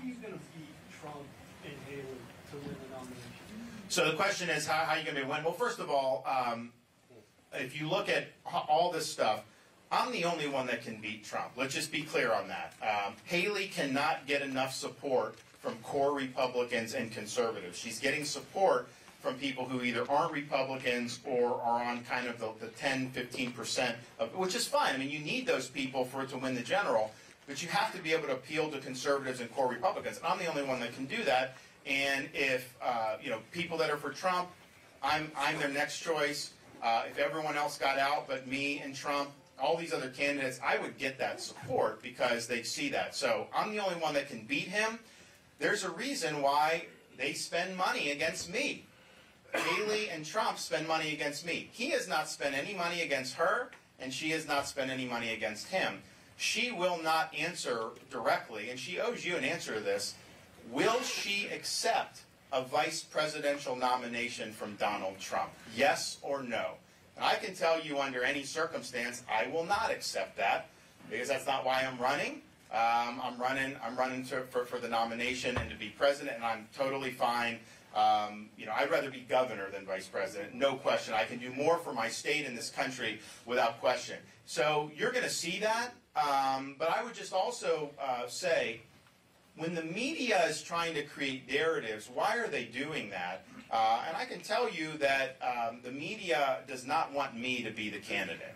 he's going to beat Trump and Haley to win the nomination? So the question is, how are you going to win? Well, first of all, if you look at all this stuff, I'm the only one that can beat Trump. Let's just be clear on that. Haley cannot get enough support from core Republicans and conservatives. She's getting support from people who either aren't Republicans or are on kind of the 10, 15%, which is fine. I mean, you need those people for it to win the general, but you have to be able to appeal to conservatives and core Republicans. I'm the only one that can do that. And if people that are for Trump, I'm their next choice. If everyone else got out but me and Trump, all these other candidates, I would get that support because they see that. So I'm the only one that can beat him. There's a reason why they spend money against me. Haley and Trump spend money against me. He has not spent any money against her, and she has not spent any money against him. She will not answer directly, and she owes you an answer to this. Will she accept a vice presidential nomination from Donald Trump? Yes or no? And I can tell you under any circumstance, I will not accept that, because that's not why I'm running. I'm running for the nomination and to be president, and I'm totally fine. I'd rather be governor than vice president, no question. I can do more for my state and this country without question. So you're going to see that, but I would just also say, when the media is trying to create narratives, why are they doing that? And I can tell you that the media does not want me to be the candidate,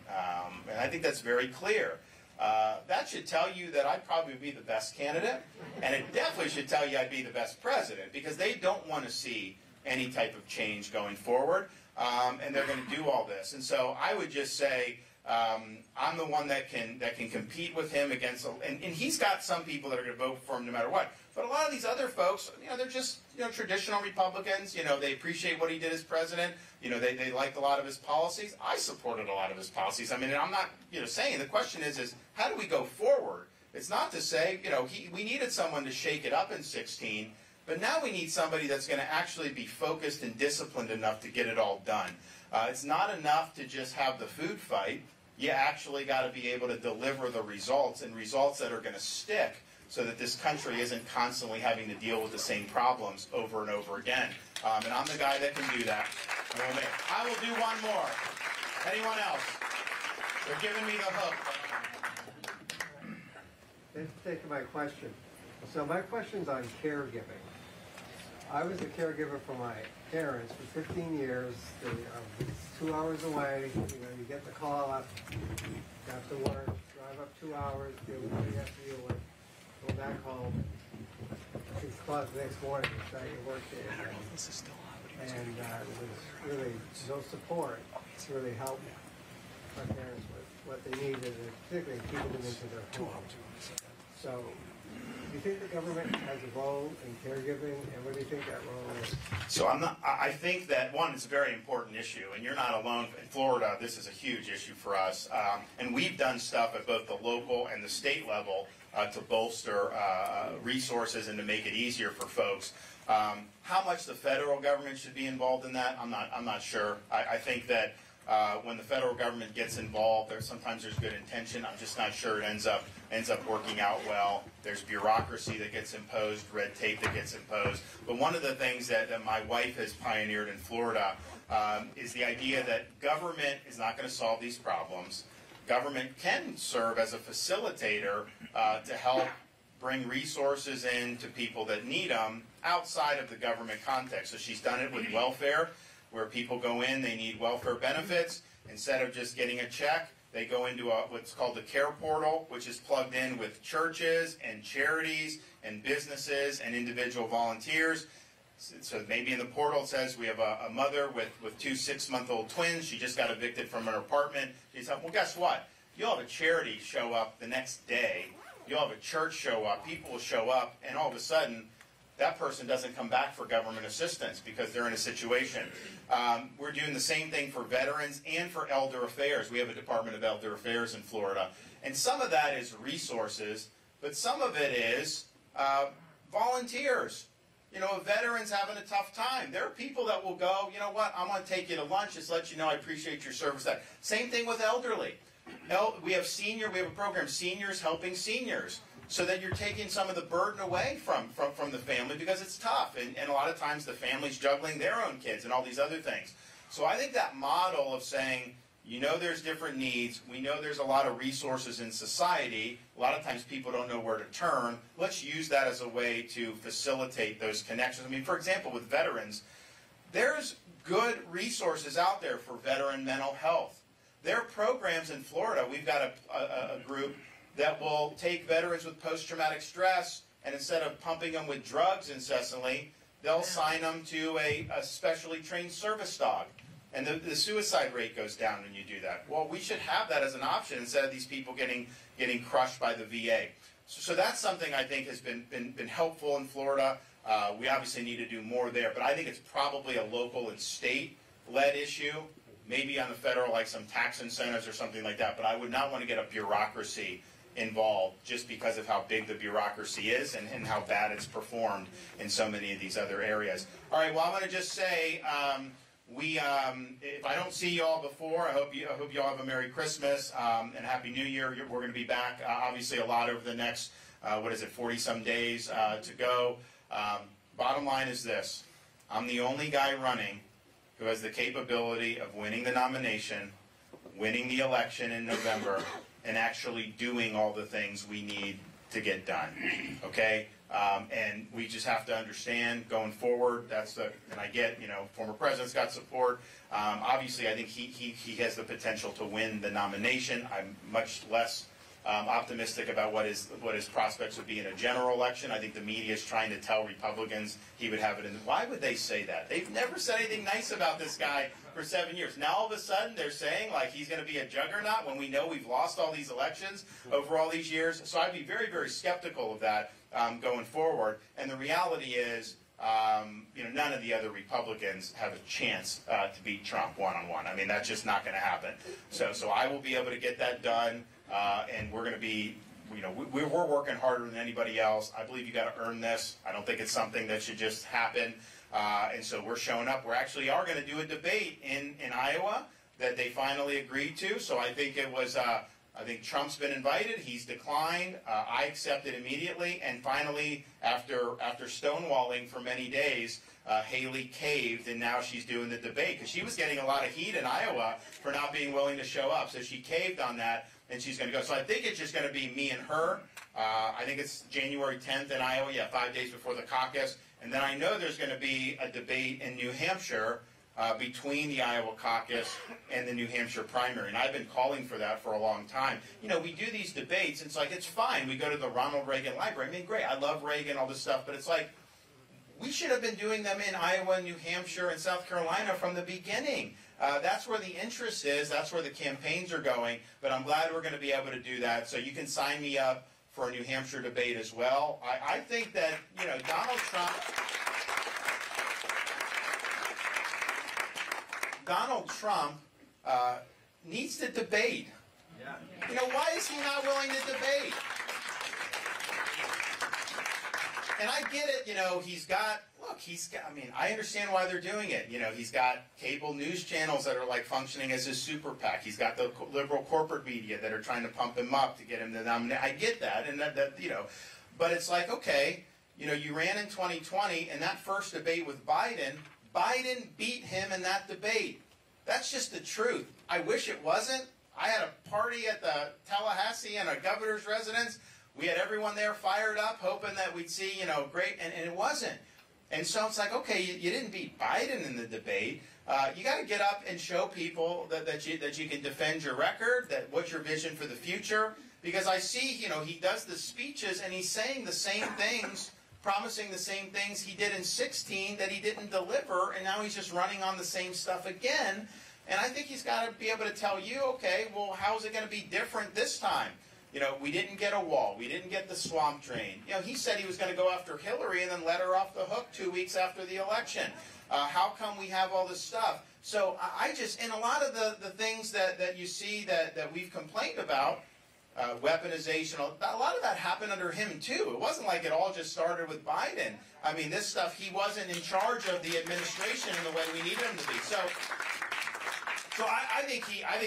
and I think that's very clear. That should tell you that I'd probably be the best candidate, and it definitely should tell you I'd be the best president, because they don't want to see any type of change going forward, and they're going to do all this. And so I would just say I'm the one that can compete with him against, and he's got some people that are going to vote for him no matter what. But a lot of these other folks, they're just traditional Republicans. They appreciate what he did as president. They liked a lot of his policies. I supported a lot of his policies. I mean, I'm not saying, the question is how do we go forward? It's not to say we needed someone to shake it up in 2016, but now we need somebody that's going to actually be focused and disciplined enough to get it all done. It's not enough to just have the food fight. You actually got to be able to deliver the results, and results that are going to stick, so that this country isn't constantly having to deal with the same problems over and over again. And I'm the guy that can do that. I will do one more. Anyone else? They're giving me the hook. Thanks for taking my question. So my question's on caregiving. I was a caregiver for my parents for 15 years. It's 2 hours away. You get the call up, you have to work, drive up 2 hours, deal with what you have to deal with, go back home, 6 o'clock the next morning, you start your work day again. And there was really no support to really help my parents with what they needed, and particularly keeping them into their home. So, do you think the government has a role in caregiving, and what do you think that role is? So I think that, one, it's a very important issue, and you're not alone. In Florida, this is a huge issue for us, and we've done stuff at both the local and the state level to bolster resources and to make it easier for folks. How much the federal government should be involved in that, I'm not sure. I think that when the federal government gets involved, sometimes there's good intention. I'm just not sure it ends up working out well. There's bureaucracy that gets imposed, red tape that gets imposed. But one of the things that my wife has pioneered in Florida is the idea that government is not going to solve these problems. Government can serve as a facilitator to help bring resources in to people that need them outside of the government context. So she's done it with welfare, where people go in, they need welfare benefits. Instead of just getting a check, they go into what's called the care portal, which is plugged in with churches and charities and businesses and individual volunteers. So maybe in the portal it says we have a mother with 2 6-month-old twins. She just got evicted from her apartment. She's like, well, guess what? You'll have a charity show up the next day. You'll have a church show up. People will show up, and all of a sudden, that person doesn't come back for government assistance because they're in a situation. We're doing the same thing for veterans and for elder affairs. We have a Department of Elder Affairs in Florida. And some of that is resources, but some of it is volunteers. A veteran's having a tough time. There are people that will go, you know what, I'm going to take you to lunch, just let you know I appreciate your service. Same thing with elderly. We have a program, Seniors Helping Seniors. so that you're taking some of the burden away from the family, because it's tough. And a lot of times the family's juggling their own kids and all these other things. So I think that model of saying, there's different needs. We know there's a lot of resources in society. A lot of times people don't know where to turn. Let's use that as a way to facilitate those connections. I mean, for example, with veterans, there's good resources out there for veteran mental health. There are programs in Florida. We've got a group that will take veterans with post-traumatic stress, and instead of pumping them with drugs incessantly, they'll sign them to a specially trained service dog. And the suicide rate goes down when you do that. Well, we should have that as an option instead of these people getting crushed by the VA. So that's something I think has been helpful in Florida. We obviously need to do more there, but I think it's probably a local and state-led issue, maybe on the federal, like some tax incentives or something like that, but I would not want to get a bureaucracy involved just because of how big the bureaucracy is and how bad it's performed in so many of these other areas. All right, well, I'm going to just say, if I don't see you all before, I hope you all have a Merry Christmas and Happy New Year. We're going to be back, obviously, a lot over the next, 40-some days to go. Bottom line is this. I'm the only guy running who has the capability of winning the nomination, winning the election in November, and actually doing all the things we need to get done. Okay? And we just have to understand going forward, and I get, former president's got support. Obviously, I think he has the potential to win the nomination. I'm much less optimistic about what his prospects would be in a general election. I think the media is trying to tell Republicans he would have it in. Why would they say that? They've never said anything nice about this guy for 7 years. Now all of a sudden they're saying like he's going to be a juggernaut when we know we've lost all these elections over all these years. So I'd be very, very skeptical of that going forward. And the reality is, none of the other Republicans have a chance to beat Trump one-on-one. I mean, that's just not going to happen. So I will be able to get that done. And we're going to be, we're working harder than anybody else. I believe you got to earn this. I don't think it's something that should just happen. And so we're showing up. We actually are going to do a debate in Iowa that they finally agreed to. So I think it was, I think Trump's been invited. He's declined. I accepted immediately. And finally, after stonewalling for many days, Haley caved, and now she's doing the debate because she was getting a lot of heat in Iowa for not being willing to show up. So she caved on that. And she's going to go. So I think it's just going to be me and her. I think it's January 10th in Iowa, 5 days before the caucus. And then I know there's going to be a debate in New Hampshire between the Iowa caucus and the New Hampshire primary. And I've been calling for that for a long time. We do these debates. It's like, it's fine. We go to the Ronald Reagan Library. I mean, great. I love Reagan, all this stuff. But it's like, we should have been doing them in Iowa, New Hampshire, and South Carolina from the beginning. That's where the interest is. That's where the campaigns are going. But I'm glad we're going to be able to do that. So you can sign me up for a New Hampshire debate as well. I think that, Donald Trump needs to debate. Yeah. Why is he not willing to debate? And I get it, I understand why they're doing it. He's got cable news channels that are like functioning as his super PAC. He's got the liberal corporate media that are trying to pump him up to get him to nominate. I get that, and but it's like, okay, you ran in 2020, and that first debate with Biden beat him in that debate. That's just the truth. I wish it wasn't. I had a party at the Tallahassee and a governor's residence. We had everyone there fired up, hoping that we'd see, great, and it wasn't. And so it's like, okay, you didn't beat Biden in the debate. You got to get up and show people that you can defend your record, that what's your vision for the future. Because I see, he does the speeches and he's saying the same things, promising the same things he did in 2016 that he didn't deliver, and now he's just running on the same stuff again. And I think he's got to be able to tell you, okay, well, how's it going to be different this time? We didn't get a wall. We didn't get the swamp drain. He said he was going to go after Hillary and then let her off the hook 2 weeks after the election. How come we have all this stuff? So and a lot of the things that you see that we've complained about, weaponization, a lot of that happened under him too. It wasn't like it all just started with Biden. I mean, this stuff, he wasn't in charge of the administration in the way we needed him to be. So So I think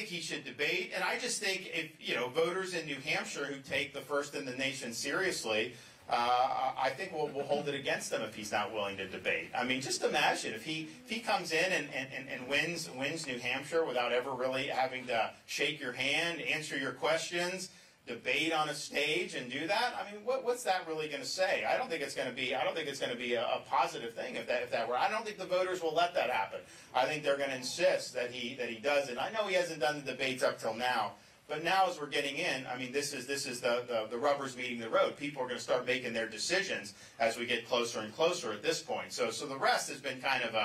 he should debate, and I just think if voters in New Hampshire who take the first in the nation seriously, I think we'll hold it against him if he's not willing to debate. I mean, just imagine if he comes in and wins New Hampshire without ever really having to shake your hand, answer your questions, debate on a stage, and do that. I mean, what's that really going to say? I don't think it's going to be a positive thing if that were. I don't think the voters will let that happen. I think they're going to insist that he does it. I know he hasn't done the debates up till now. But now, as we're getting in, I mean, this is the rubber's meeting the road. People are going to start making their decisions as we get closer and closer at this point. So the rest has been kind of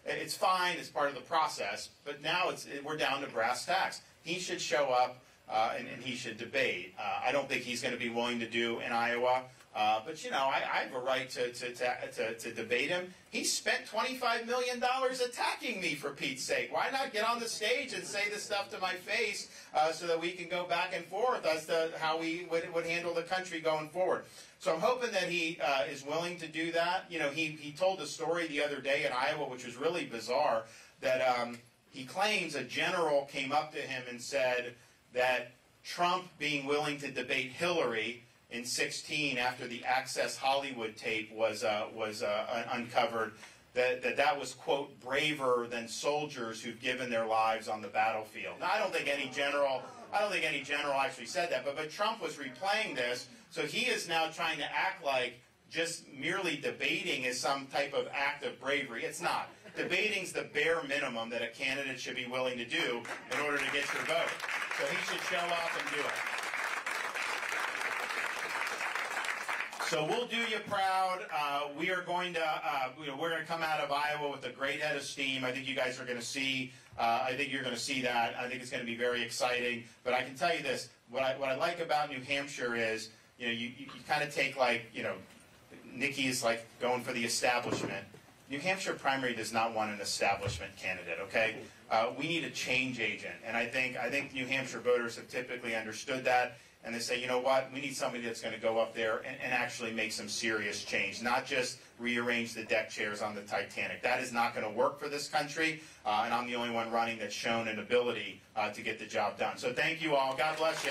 it's fine, it's part of the process. But now we're down to brass tacks. He should show up and he should debate. I don't think he's going to be willing to do in Iowa. But I have a right to debate him. He spent $25 million attacking me, for Pete's sake. Why not get on the stage and say this stuff to my face so that we can go back and forth as to how we would handle the country going forward? So I'm hoping that he is willing to do that. He told a story the other day in Iowa, which was really bizarre, that he claims a general came up to him and said that Trump being willing to debate Hillary in 2016, after the Access Hollywood tape was uncovered, that was, quote, braver than soldiers who've given their lives on the battlefield. Now, I don't think any general actually said that, but Trump was replaying this, so he is now trying to act like just merely debating is some type of act of bravery. It's not. Debating's the bare minimum that a candidate should be willing to do in order to get your vote. So he should show up and do it. So we'll do you proud. We are going to, we're going to come out of Iowa with a great head of steam. I think you guys are going to see. I think you're going to see that. I think it's going to be very exciting. But I can tell you this: what I like about New Hampshire is, you kind of take Nikki is like going for the establishment. New Hampshire primary does not want an establishment candidate. Okay, we need a change agent, and I think New Hampshire voters have typically understood that. And they say, you know what, we need somebody that's going to go up there and actually make some serious change, not just rearrange the deck chairs on the Titanic. That is not going to work for this country, and I'm the only one running that's shown an ability to get the job done. So thank you all. God bless you.